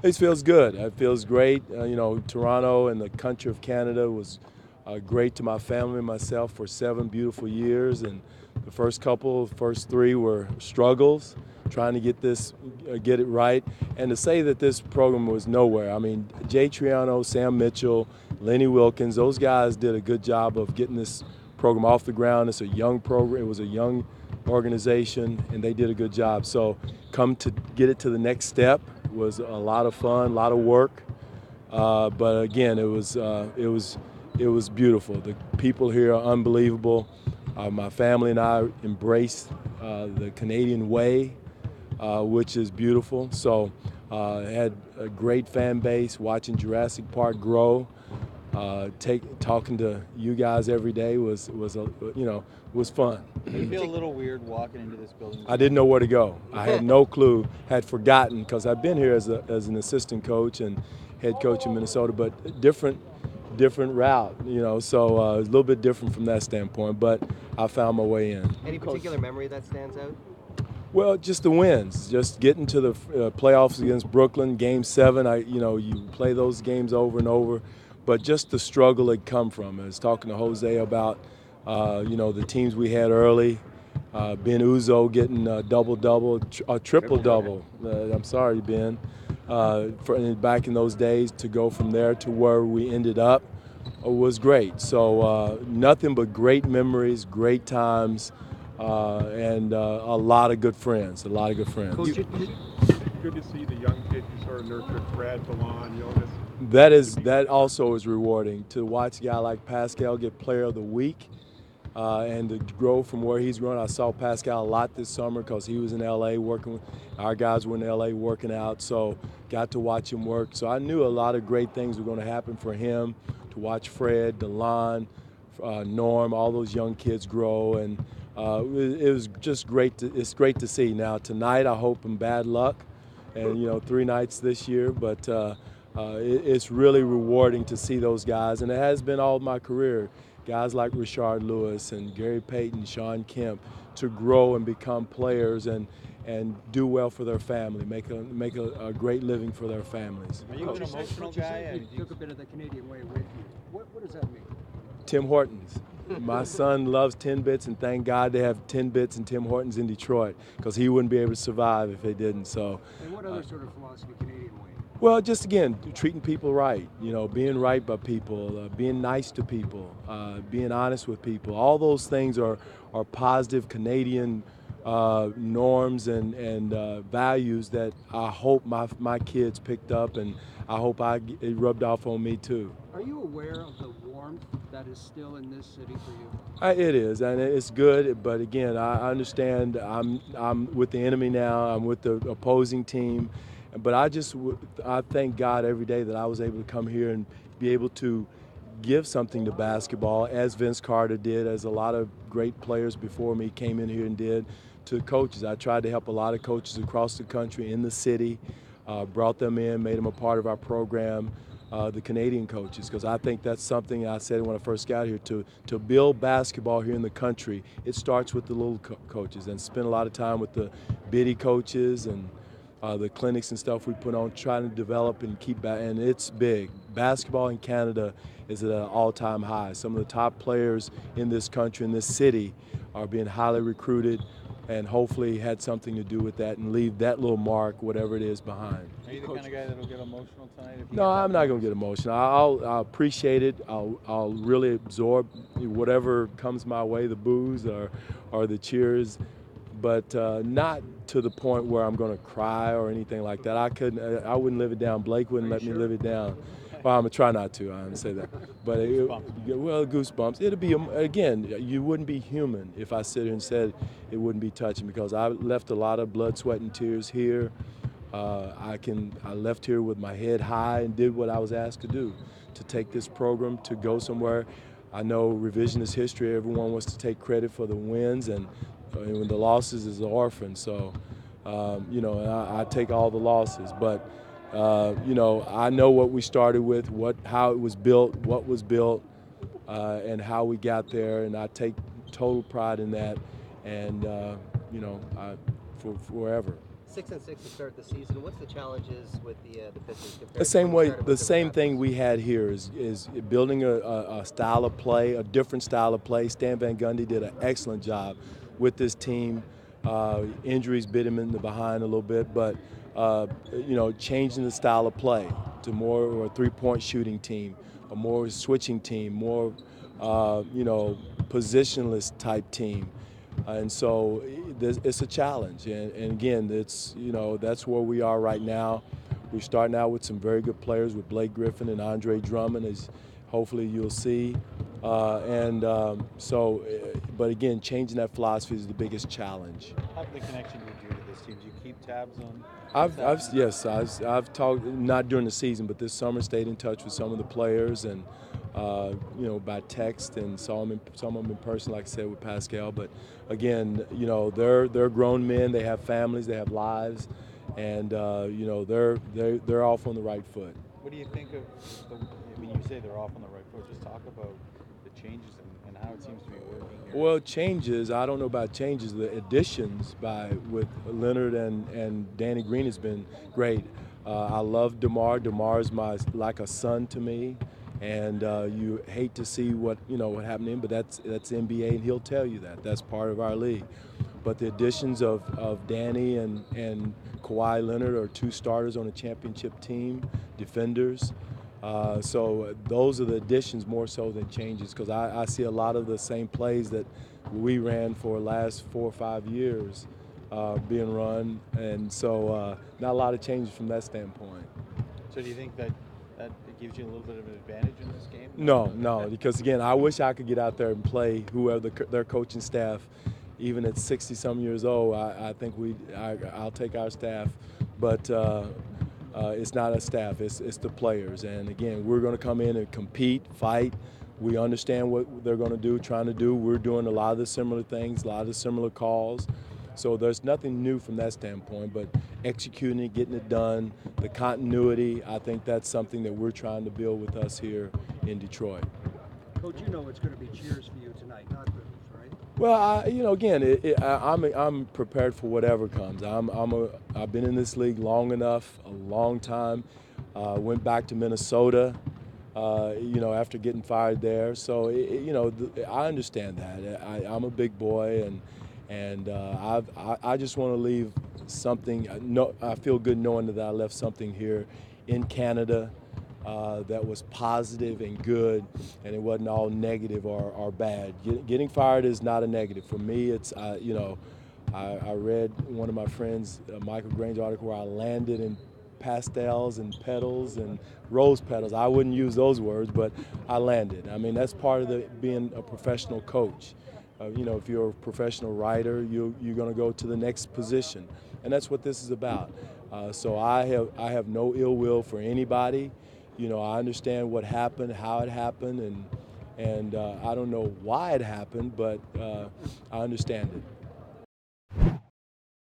It feels good. It feels great. Toronto and the country of Canada was great to my family and myself for 7 beautiful years. And the first 3 were struggles, trying to get it right. And to say that this program was nowhere. I mean, Jay Triano, Sam Mitchell, Lenny Wilkins, those guys did a good job of getting this program off the ground. It's a young program. It was a young organization, and they did a good job. So come to get it to the next step was a lot of fun, a lot of work. But again, it was beautiful. The people here are unbelievable. My family and I embrace the Canadian way, which is beautiful. So had a great fan base. Watching Jurassic Park grow, talking to you guys every day was fun. Do you feel a little weird walking into this building? I didn't know where to go. I had no clue. Had forgotten because I've been here as an assistant coach and head coach in Minnesota, but different route. So it was a little bit different from that standpoint. But I found my way in. Any particular memory that stands out? Well, just the wins, just getting to the playoffs against Brooklyn, Game 7. You play those games over and over, but just the struggle that come from it. I was talking to Jose about, the teams we had early. Ben Uzo getting a double-double, a triple-double. I'm sorry, Ben. Back in those days, to go from there to where we ended up was great. So nothing but great memories, great times. And a lot of good friends. Coach, good to see the young kids you sort of nurtured, Fred, Dwane, Jonas. That also is rewarding to watch a guy like Pascal get Player of the Week and to grow from where he's grown. I saw Pascal a lot this summer because he was in L.A. working. Our guys were in L.A. working out, so got to watch him work. So I knew a lot of great things were going to happen for him. To watch Fred, Delon, Norm, all those young kids grow, and it was just great. It's great to see. Now tonight, I hope in bad luck, and 3 nights this year. But it's really rewarding to see those guys, and it has been all my career. Guys like Rashard Lewis and Gary Payton, Sean Kemp, to grow and become players and do well for their family, make a great living for their families. Are you an emotional guy? You took a bit of the Canadian way with you. What does that mean? Tim Hortons. My son loves 10 bits, and thank God they have 10 bits and Tim Hortons in Detroit, because he wouldn't be able to survive if they didn't. So. And what other sort of philosophy, Canadian way? Well, just again, treating people right, being right by people, being nice to people, being honest with people. All those things are positive Canadian norms and values that I hope my kids picked up, and I hope it rubbed off on me too. Are you aware of the warmth that is still in this city for you? It is, and it's good. But again, I understand I'm with the enemy now. I'm with the opposing team, but I thank God every day that I was able to come here and be able to give something to basketball, as Vince Carter did, as a lot of great players before me came in here and did, to coaches. I tried to help a lot of coaches across the country, in the city, brought them in, made them a part of our program, the Canadian coaches, because I think that's something I said when I first got here, to build basketball here in the country, it starts with the little coaches, and spend a lot of time with the biddy coaches and the clinics and stuff we put on, trying to develop and keep and it's big. Basketball in Canada is at an all-time high. Some of the top players in this country, in this city, are being highly recruited, and hopefully had something to do with that and leave that little mark, whatever it is, behind. Are you the kind of guy that'll get emotional tonight? No, I'm not going to get emotional. I'll appreciate it. I'll really absorb whatever comes my way, the boos or the cheers, but not to the point where I'm going to cry or anything like that. I wouldn't live it down. Blake wouldn't let me live it down. Well, I'm going to try not to, I don't say that. But, goosebumps. It'll be, again, you wouldn't be human if I sit here and said it wouldn't be touching, because I left a lot of blood, sweat, and tears here. I left here with my head high and did what I was asked to do, to take this program to go somewhere. I know revisionist history, everyone wants to take credit for the wins, and when the losses is an orphan. So, I take all the losses. But, I know what we started with, how it was built, what was built, and how we got there, and I take total pride in that, and, for forever. 6-6 to start the season. What's the challenges with the Pistons compared The same to when you way, started the with same thing Raptors? we had here is building a style of play, a different style of play. Stan Van Gundy did an excellent job with this team. Injuries bit him in the behind a little bit, but changing the style of play to more of a three-point shooting team, a more switching team, more positionless type team. And so it's a challenge, and again, that's where we are right now. We're starting out with some very good players with Blake Griffin and Andre Drummond, as hopefully you'll see. But again, changing that philosophy is the biggest challenge. How's the connection with you to this team? Do you keep tabs on? I've talked, not during the season, but this summer stayed in touch with some of the players and by text, and saw them some of them in person, like I said, with Pascal. But again, they're grown men, they have families, they have lives, and they're off on the right foot. What do you think of when you say they're off on the right foot? Just talk about the changes and how it seems to be working here. Well, changes, I don't know about changes. The additions with Leonard and Danny Green has been great. I love DeMar. DeMar is like a son to me, and you hate to see what happened to him, but that's NBA, and he'll tell you that. That's part of our league. But the additions of Danny and Kawhi Leonard are two starters on a championship team, defenders. So those are the additions more so than changes, because I see a lot of the same plays that we ran for the last 4 or 5 years being run, and so not a lot of changes from that standpoint. So do you think that it gives you a little bit of an advantage in this game? No, because again, I wish I could get out there and play whoever their coaching staff, even at 60-some years old. I think I'll take our staff, but it's not a staff, it's the players. And again, we're going to come in and compete, fight. We understand what they're going to do, trying to do. We're doing a lot of the similar things, a lot of the similar calls. So there's nothing new from that standpoint, but executing it, getting it done, the continuity, I think that's something that we're trying to build with us here in Detroit. Coach, it's going to be cheers for you tonight, not booze, right? Well, again, I'm prepared for whatever comes. I've been in this league long enough, a long time. Went back to Minnesota, after getting fired there. So, I understand that. I'm a big boy, and I just want to leave something. I feel good knowing that I left something here in Canada that was positive and good, and it wasn't all negative or bad. Getting fired is not a negative. For me, it's, I read one of my friends, Michael Grange's article, where I landed in pastels and petals and rose petals. I wouldn't use those words, but I landed. I mean, that's part of being a professional coach. If you're a professional writer, you're going to go to the next position, and that's what this is about. So I have no ill will for anybody. I understand what happened, how it happened, and I don't know why it happened, but I understand it.